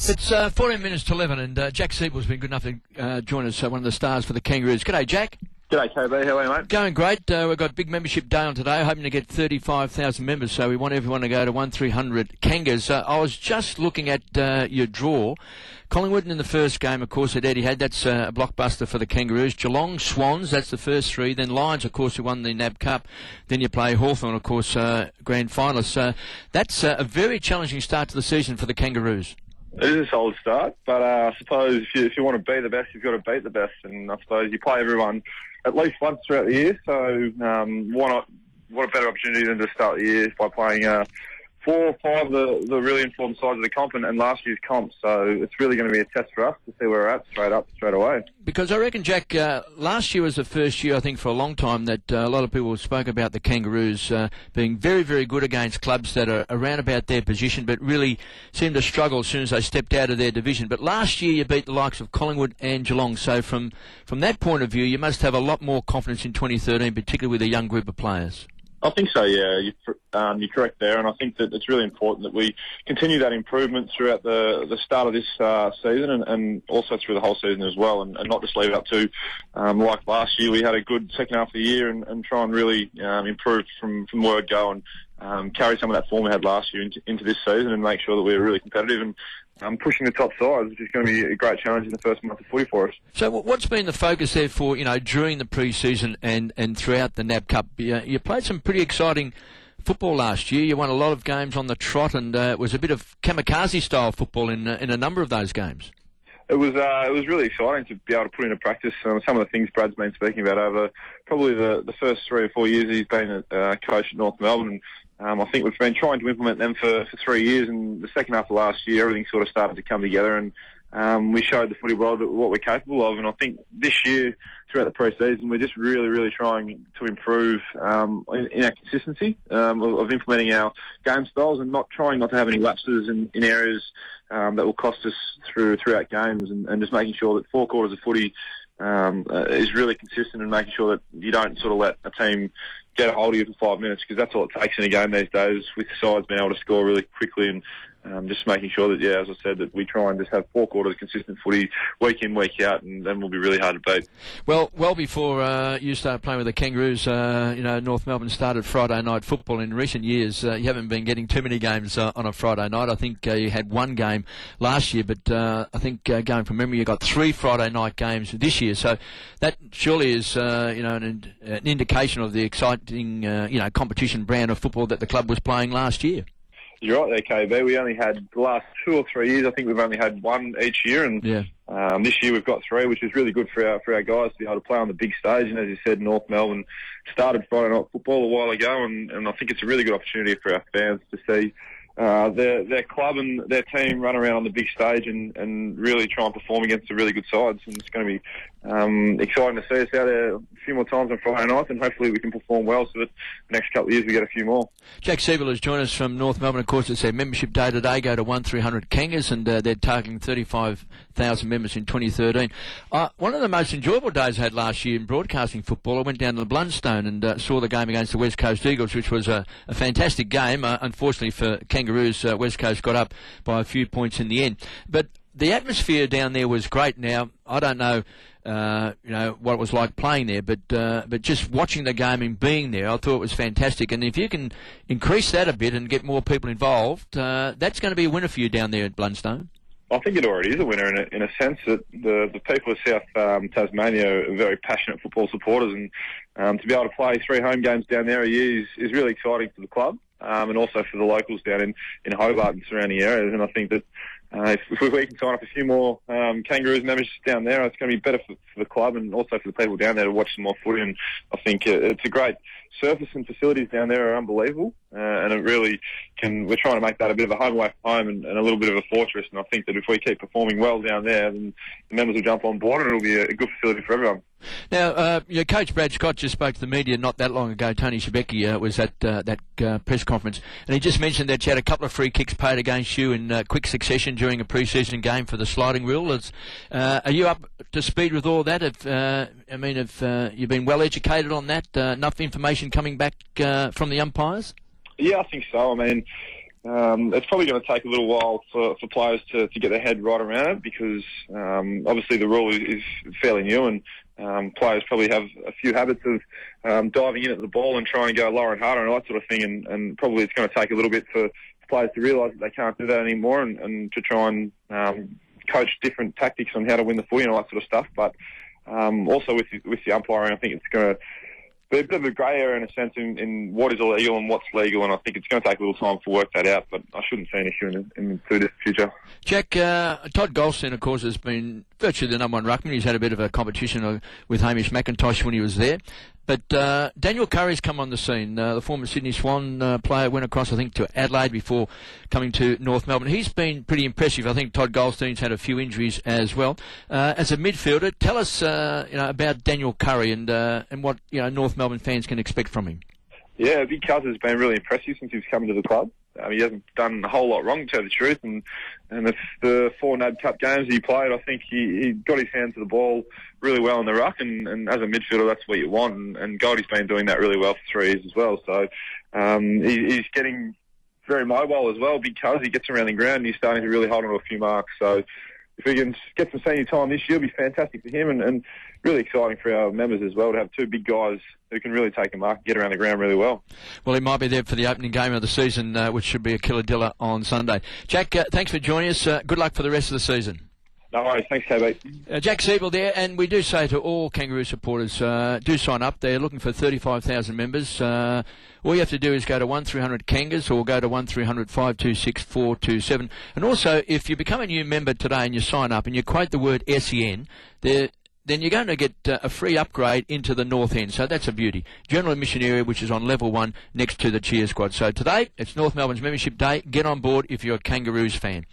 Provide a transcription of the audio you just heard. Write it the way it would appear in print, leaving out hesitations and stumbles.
It's 14 minutes to 11, and Jack Ziebell's been good enough to join us, one of the stars for the Kangaroos. G'day, Jack. G'day, KB. How are you, mate? Going great. We've got big membership day on today, hoping to get 35,000 members, so we want everyone to go to 1300 Kangas. I was just looking at your draw. Collingwood in the first game, of course, at Etihad, that's a blockbuster for the Kangaroos. Geelong, Swans, that's the first three. Then Lions, of course, who won the NAB Cup. Then you play Hawthorn, of course, grand finalists. That's a very challenging start to the season for the Kangaroos. It is a solid start, but I suppose if you want to be the best, you've got to beat the best. And I suppose you play everyone at least once throughout the year, so why not? What a better opportunity than to start the year by playing 4 or 5 of the really informed sides of the comp and last year's comp. So it's really going to be a test for us to see where we're at straight away. Because I reckon, Jack, last year was the first year, I think, for a long time that a lot of people spoke about the Kangaroos being very, very good against clubs that are around about their position, but really seemed to struggle as soon as they stepped out of their division. But last year you beat the likes of Collingwood and Geelong. So from that point of view, you must have a lot more confidence in 2013, particularly with a young group of players. I think so, yeah. You're correct there, and I think that it's really important that we continue that improvement throughout the start of this season and also through the whole season as well, and not just leave it up to, like last year, we had a good second half of the year and try and really improve from word go and carry some of that form we had last year into this season and make sure that we're really competitive and pushing the top sides, which is going to be a great challenge in the first month of footy for us. So what's been the focus there for, during the pre-season and throughout the NAB Cup? You played some pretty exciting football last year. You won a lot of games on the trot, and it was a bit of kamikaze-style football in a number of those games. It was really exciting to be able to put into practice some of the things Brad's been speaking about over probably the first 3 or 4 years he's been a coach at North Melbourne. I think we've been trying to implement them for 3 years, and the second half of last year everything sort of started to come together, and we showed the footy world what we're capable of. And I think this year, throughout the pre-season, we're just really, really trying to improve in our consistency of implementing our game styles and trying not to have any lapses in areas that will cost us throughout games, and just making sure that 4 quarters of footy is really consistent and making sure that you don't sort of let a team get a hold of you for 5 minutes, because that's all it takes in a game these days, with the sides being able to score really quickly and just making sure that, yeah, as I said, that we try and just have 4 quarters of consistent footy week in, week out, and then we'll be really hard to beat. Well before you started playing with the Kangaroos, North Melbourne started Friday night football. In recent years, you haven't been getting too many games on a Friday night. I think you had 1 game last year, but I think going from memory, you got 3 Friday night games this year. So that surely is, an indication of the exciting, competition brand of football that the club was playing last year. You're right there, KB. We only had the last 2 or 3 years. I think we've only had 1 each year, and this year we've got 3, which is really good for our guys to be able to play on the big stage. And as you said, North Melbourne started Friday night football a while ago, and I think it's a really good opportunity for our fans to see their club and their team run around on the big stage and really try and perform against the really good sides. And it's going to be exciting to see us out there a few more times on Friday night, and hopefully we can perform well so that the next couple of years we get a few more. Jack Ziebell has joined us from North Melbourne. Of course, it's their membership day today. Go to 1300 Kangas, and they're targeting 35,000 members in 2013. One of the most enjoyable days I had last year in broadcasting football, I went down to the Blundstone and saw the game against the West Coast Eagles, which was a fantastic game. Unfortunately for Kangaroos, West Coast got up by a few points in the end. But the atmosphere down there was great. Now, I don't know, what it was like playing there, but just watching the game and being there, I thought it was fantastic. And if you can increase that a bit and get more people involved, that's going to be a winner for you down there at Blundstone. I think it already is a winner in a sense that the people of South Tasmania are very passionate football supporters, and to be able to play 3 home games down there a year is really exciting for the club, and also for the locals down in Hobart and surrounding areas. And I think that if we can sign up a few more Kangaroos members down there, it's going to be better for the club and also for the people down there to watch some more footy. And I think it's a great surface, and facilities down there are unbelievable, and it really we're trying to make that a bit of a home away from home and a little bit of a fortress. And I think that if we keep performing well down there, then the members will jump on board, and it'll be a good facility for everyone. Now, Coach Brad Scott just spoke to the media not that long ago. Tony Shebeki was at that press conference, and he just mentioned that you had a couple of free kicks paid against you in quick succession during a pre-season game for the sliding rule. Are you up to speed with all that? Have you been well educated on that? Enough information coming back from the umpires? Yeah, I think so. I mean, it's probably going to take a little while for players to get their head right around it, because obviously the rule is fairly new, and players probably have a few habits of diving in at the ball and trying to go lower and harder and all that sort of thing, and probably it's going to take a little bit for players to realise that they can't do that anymore, and to try and coach different tactics on how to win the footy and all that sort of stuff. But also with the umpiring, I think it's going to be a bit of a grey area in a sense in what is illegal and what's legal, and I think it's going to take a little time to work that out, but I shouldn't see an issue in the future. Jack, Todd Goldstein, of course, has been virtually the number one ruckman. He's had a bit of a competition with Hamish McIntosh when he was there. But Daniel Curry's come on the scene. The former Sydney Swan player went across, I think, to Adelaide before coming to North Melbourne. He's been pretty impressive. I think Todd Goldstein's had a few injuries as well. As a midfielder, tell us about Daniel Curry and what North Melbourne fans can expect from him. Yeah, Big Cuz has been really impressive since he's come to the club. He hasn't done a whole lot wrong, to tell the truth, and the 4 NAB Cup games he played, I think he got his hand to the ball really well in the ruck, and as a midfielder, that's what you want, and Goldie's been doing that really well for 3 years as well. So he's getting very mobile as well, because he gets around the ground and he's starting to really hold on to a few marks. So if we can get some senior time this year, it'll be fantastic for him, and really exciting for our members as well to have 2 big guys who can really take a mark and get around the ground really well. Well, he might be there for the opening game of the season, which should be a killer-diller on Sunday. Jack, thanks for joining us. Good luck for the rest of the season. No worries. Thanks, KB. Jack Ziebell there, and we do say to all Kangaroo supporters, do sign up. They're looking for 35,000 members. All you have to do is go to 1300 Kangas or go to 1300 526 427. And also, if you become a new member today and you sign up and you quote the word SEN, then you're going to get a free upgrade into the North End. So that's a beauty. General admission area, which is on level 1 next to the cheer squad. So today, it's North Melbourne's membership day. Get on board if you're a Kangaroos fan.